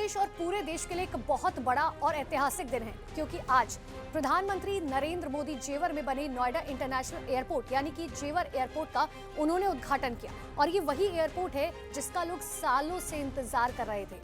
प्रदेश और पूरे देश के लिए एक बहुत बड़ा और ऐतिहासिक दिन है, क्योंकि आज प्रधानमंत्री नरेंद्र मोदी जेवर में बने नोएडा इंटरनेशनल एयरपोर्ट यानी कि जेवर एयरपोर्ट का उन्होंने उद्घाटन किया। और ये वही एयरपोर्ट है जिसका लोग सालों से इंतजार कर रहे थे।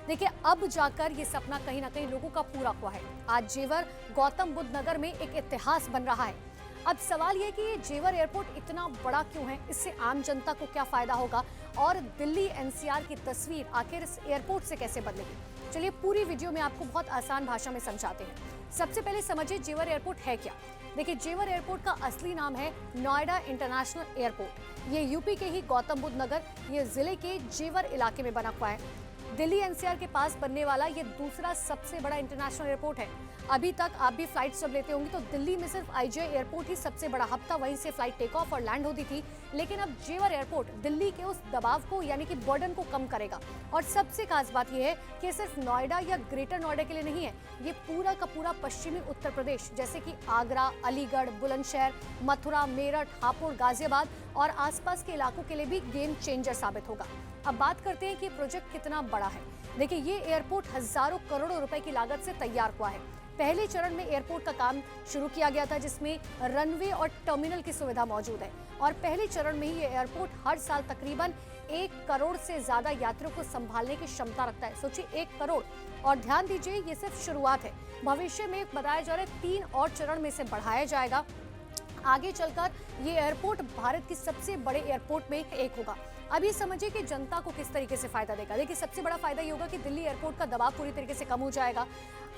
देखिए, अब जाकर ये सपना कहीं ना कहीं लोगों का पूरा हुआ है। आज जेवर गौतम बुद्ध नगर में एक इतिहास बन रहा है। अब सवाल ये कि ये जेवर एयरपोर्ट इतना बड़ा क्यों है, इससे आम जनता को क्या फायदा होगा और दिल्ली एनसीआर की तस्वीर आखिर इस एयरपोर्ट से कैसे बदलेगी। चलिए पूरी वीडियो में आपको बहुत आसान भाषा में समझाते हैं। सबसे पहले समझिए जेवर एयरपोर्ट है क्या। देखिए, जेवर एयरपोर्ट का असली नाम है नोएडा इंटरनेशनल एयरपोर्ट। ये यूपी के ही गौतम बुद्ध नगर, ये जिले के जेवर इलाके में बना हुआ है। दिल्ली एनसीआर के पास बनने वाला ये दूसरा सबसे बड़ा इंटरनेशनल एयरपोर्ट है। अभी तक आप भी फ्लाइट जब लेते होंगे तो दिल्ली में सिर्फ आईजीआई एयरपोर्ट ही सबसे बड़ा हब था, वहीं से फ्लाइट टेक ऑफ और लैंड होती थी। लेकिन अब जेवर एयरपोर्ट दिल्ली के उस दबाव को यानी कि बर्डन को कम करेगा। और सबसे खास बात यह है कि सिर्फ नोएडा या ग्रेटर नोएडा के लिए नहीं है, ये पूरा का पूरा पश्चिमी उत्तर प्रदेश जैसे कि आगरा, अलीगढ़, बुलंदशहर, मथुरा, मेरठ, हापुड़, गाजियाबाद और आसपास के इलाकों के लिए भी गेम चेंजर साबित होगा। अब बात करते हैं कि प्रोजेक्ट कितना बड़ा है। देखिए, ये एयरपोर्ट हजारों करोड़ों रुपए की लागत से तैयार हुआ है। पहले चरण में एयरपोर्ट का काम शुरू किया गया था, जिसमें रनवे और टर्मिनल की सुविधा मौजूद है। और पहले चरण में ही ये एयरपोर्ट हर साल तकरीबन 1 करोड़ से ज्यादा यात्रियों को संभालने की क्षमता रखता है। सोचिए, 1 करोड़। और ध्यान दीजिए, ये सिर्फ शुरुआत है। भविष्य में बताया जा रहा है 3 और चरण में से बढ़ाया जाएगा। आगे चलकर ये एयरपोर्ट भारत की सबसे बड़े एयरपोर्ट में एक होगा। अभी समझिए कि जनता को किस तरीके से फायदा देगा। देखिए, सबसे बड़ा फायदा ये होगा कि दिल्ली एयरपोर्ट का दबाव पूरी तरीके से कम हो जाएगा।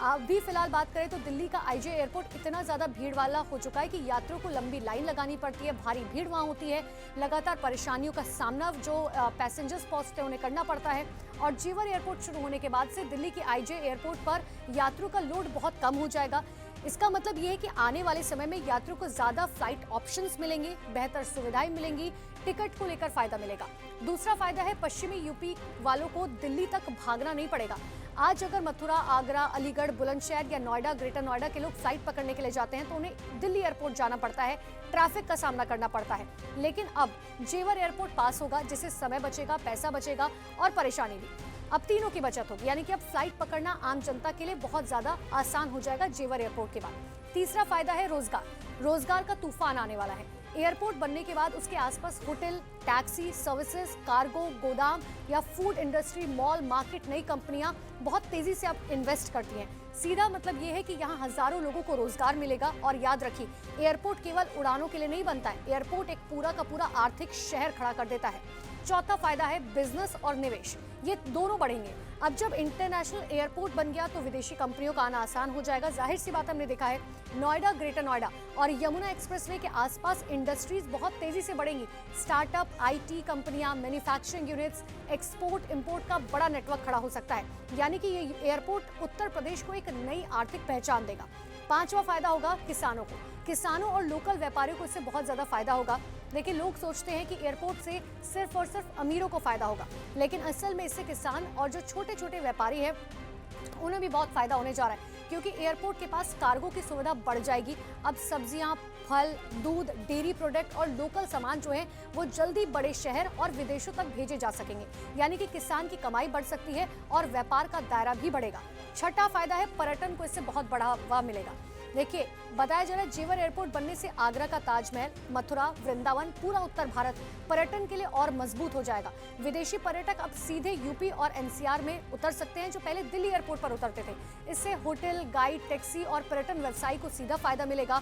अभी फिलहाल बात करें तो दिल्ली का आईजीआई एयरपोर्ट इतना ज्यादा भीड़ वाला हो चुका है कि यात्रियों को लंबी लाइन लगानी पड़ती है, भारी भीड़ वहां होती है, लगातार परेशानियों का सामना जो पैसेंजर्स पहुंचते हैं उन्हें करना पड़ता है। और जेवर एयरपोर्ट शुरू होने के बाद से दिल्ली के आईजीआई एयरपोर्ट पर यात्रियों का लोड बहुत कम हो जाएगा। इसका मतलब ये है कि आने वाले समय में यात्रियों को ज्यादा फ्लाइट ऑप्शंस मिलेंगे, बेहतर सुविधाएं मिलेंगी, टिकट को लेकर फायदा मिलेगा। दूसरा फायदा है पश्चिमी यूपी वालों को दिल्ली तक भागना नहीं पड़ेगा। आज अगर मथुरा, आगरा, अलीगढ़, बुलंदशहर या नोएडा, ग्रेटर नोएडा के लोग फ्लाइट पकड़ने के लिए जाते हैं तो उन्हें दिल्ली एयरपोर्ट जाना पड़ता है, ट्रैफिक का सामना करना पड़ता है। लेकिन अब जेवर एयरपोर्ट पास होगा, जिससे समय बचेगा, पैसा बचेगा और परेशानी भी। अब तीनों की बचत होगी, यानी कि अब फ्लाइट पकड़ना आम जनता के लिए बहुत ज्यादा आसान हो जाएगा जेवर एयरपोर्ट के बाद। तीसरा फायदा है रोजगार का तूफान आने वाला है। एयरपोर्ट बनने के बाद उसके आसपास होटल, टैक्सी सर्विसेज, कार्गो, गोदाम या फूड इंडस्ट्री, मॉल, मार्केट, नई कंपनियां बहुत तेजी से अब इन्वेस्ट करती हैं। सीधा मतलब ये है कि यहाँ हजारों लोगों को रोजगार मिलेगा। और याद रखिए, एयरपोर्ट केवल उड़ानों के लिए नहीं बनता है, एयरपोर्ट एक पूरा का पूरा आर्थिक शहर खड़ा कर देता है। चौथा फायदा है बिजनेस और निवेश, ये दोनों बढ़ेंगे। अब जब इंटरनेशनल एयरपोर्ट बन गया तो विदेशी कंपनियों का आना आसान हो जाएगा। जाहिर सी बात हमने देखा है, नोएडा, ग्रेटर नोएडा और यमुना एक्सप्रेसवे के आसपास इंडस्ट्रीज बहुत तेजी से बढ़ेंगी। स्टार्टअप, आईटी कंपनियां, मैन्युफैक्चरिंग यूनिट्स, एक्सपोर्ट इंपोर्ट का बड़ा नेटवर्क खड़ा हो सकता है। यानी कि ये एयरपोर्ट उत्तर प्रदेश को एक नई आर्थिक पहचान देगा। पांचवा फायदा होगा किसानों और लोकल व्यापारियों को इससे बहुत ज्यादा फायदा होगा। लेकिन लोग सोचते हैं कि एयरपोर्ट से सिर्फ और सिर्फ अमीरों को फायदा होगा, लेकिन असल में इससे किसान और जो छोटे छोटे व्यापारी हैं उन्हें भी बहुत फायदा होने जा रहा है, क्योंकि एयरपोर्ट के पास कार्गो की सुविधा बढ़ जाएगी। अब सब्जियां, फल, दूध, डेयरी प्रोडक्ट और लोकल सामान जो है वो जल्दी बड़े शहर और विदेशों तक भेजे जा सकेंगे। यानी कि किसान की कमाई बढ़ सकती है और व्यापार का दायरा भी बढ़ेगा। छठा फायदा है पर्यटन को इससे बहुत बढ़ावा मिलेगा। देखिए, बताया जा रहा है जेवर एयरपोर्ट बनने से आगरा का ताजमहल, मथुरा, वृंदावन, पूरा उत्तर भारत पर्यटन के लिए और मजबूत हो जाएगा। विदेशी पर्यटक अब सीधे यूपी और एनसीआर में उतर सकते हैं, जो पहले दिल्ली एयरपोर्ट पर उतरते थे। इससे होटल, गाइड, टैक्सी और पर्यटन व्यवसायी को सीधा फायदा मिलेगा।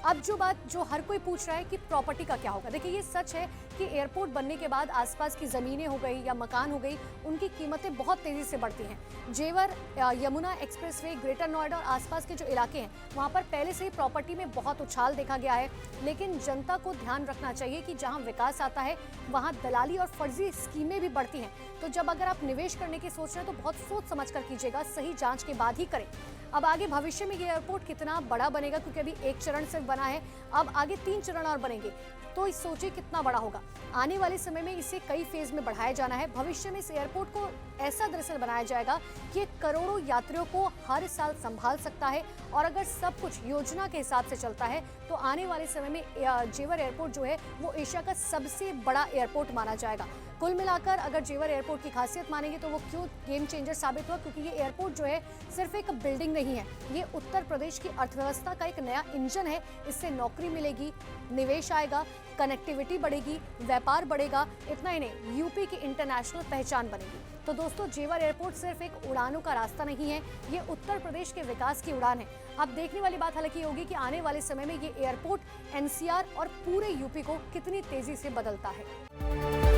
अब जो बात जो हर कोई पूछ रहा है कि प्रॉपर्टी का क्या होगा। देखिए, ये सच है कि एयरपोर्ट बनने के बाद आसपास की जमीनें हो गई या मकान हो गई, उनकी कीमतें बहुत तेजी से बढ़ती हैं। जेवर, यमुना एक्सप्रेसवे, ग्रेटर नोएडा और आसपास के जो इलाके हैं वहां पर पहले से ही प्रॉपर्टी में बहुत उछाल देखा गया है। लेकिन जनता को ध्यान रखना चाहिए कि जहां विकास आता है वहां दलाली और फर्जी स्कीमें भी बढ़ती हैं। तो जब अगर आप निवेश करने की सोच रहे हैं तो बहुत सोच समझ कर कीजिएगा, सही जांच के बाद ही करें। अब आगे भविष्य में ये एयरपोर्ट कितना बड़ा बनेगा, क्योंकि अभी 1 चरण सिर्फ बना है, अब आगे 3 चरण और बनेंगे, तो इस सोचिए कितना बड़ा होगा। आने वाले समय में इसे कई फेज में बढ़ाया जाना है। भविष्य में इस एयरपोर्ट को ऐसा दरअसल बनाया जाएगा कि ये करोड़ों यात्रियों को हर साल संभाल सकता है। और अगर सब कुछ योजना के हिसाब से चलता है तो आने वाले समय में जेवर एयरपोर्ट जो है वो एशिया का सबसे बड़ा एयरपोर्ट माना जाएगा। कुल मिलाकर अगर जेवर एयरपोर्ट की खासियत मानेंगे तो वो क्यों गेम चेंजर साबित हुआ, क्योंकि ये एयरपोर्ट जो है सिर्फ एक बिल्डिंग नहीं है, ये उत्तर प्रदेश की अर्थव्यवस्था का एक नया इंजन है। इससे नौकरी मिलेगी, निवेश आएगा, कनेक्टिविटी बढ़ेगी, व्यापार बढ़ेगा। इतना ही नहीं, यूपी की इंटरनेशनल पहचान बनेगी। तो दोस्तों, जेवर एयरपोर्ट सिर्फ एक उड़ानों का रास्ता नहीं है, ये उत्तर प्रदेश के विकास की उड़ान है। अब देखने वाली बात हालांकि होगी कि आने वाले समय में ये एयरपोर्ट एनसीआर और पूरे यूपी को कितनी तेजी से बदलता है।